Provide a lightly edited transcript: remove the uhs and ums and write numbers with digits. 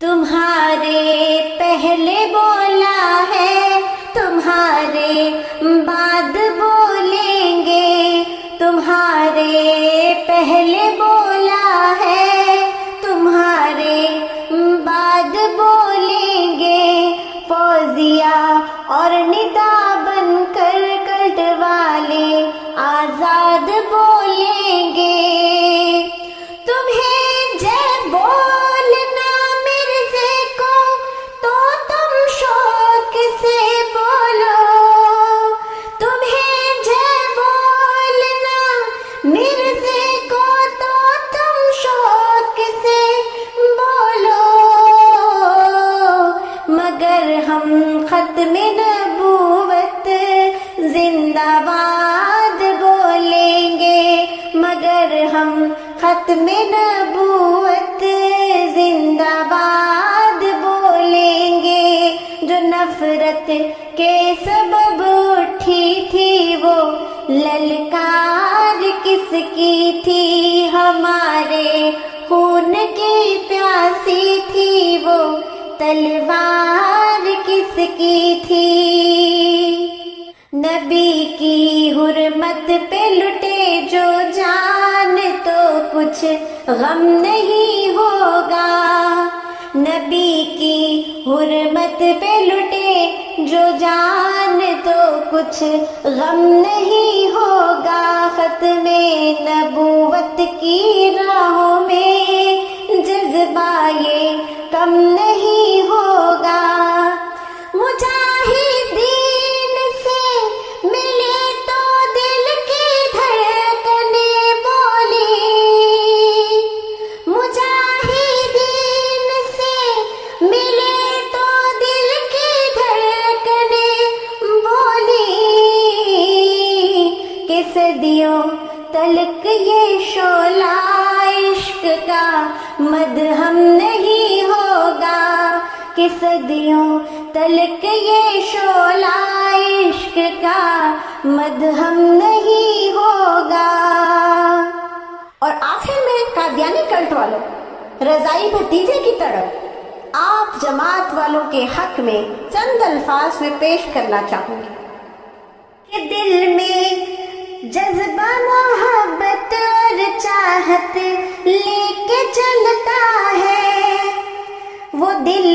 تمہارے پہلے بولا ہے تمہارے بعد بولیں گے، تمہارے پہلے بولا ہے تمہارے بعد بولیں گے، فوزیہ اور ندا بن کر کلٹ والے آزاد بولیں گے۔ تمہیں جے بولنا مرزے کو تو تم شوق سے بولو، تمہیں جے بولنا مرزے کو تو تم شوق سے بولو، مگر ہم ختم نبوت زندہ باد بولیں گے، مگر ہم ختم نبوت زندہ باد بولیں گے۔ جو نفرت کے سبب اٹھی تھی وہ للکار کس کی تھی، ہمارے خون کی پیاسی تھی وہ تلوار کس کی تھی۔ نبی کی حرمت پہ لٹے جو جان تو کچھ غم نہیں ہوگا، نبی کی حرمت پہ لٹے جو جان تو کچھ غم نہیں ہوگا، ختم نبوت کی راہوں میں جذبہ یہ کم نہیں ہوگا۔ مجاہدین سے ملے تو دل کی دھڑکنیں بولی، مجاہدین سے ملے تو دل کی دھڑکنیں بولی، کہ صدیوں تلک یہ شعلہ عشق کا مدہم نہیں ہوگا، کہ صدیوں تلک یہ شعلہ عشق کا مدہم نہیں ہوگا۔ اور آخر میں قادیانی کلٹ والوں، رضائی بھتیجے کی طرف آپ جماعت والوں کے حق میں چند الفاظ میں پیش کرنا چاہوں گی کہ دل میں جذبہ محبت اور چاہت لے کے چلتا ہے، وہ دل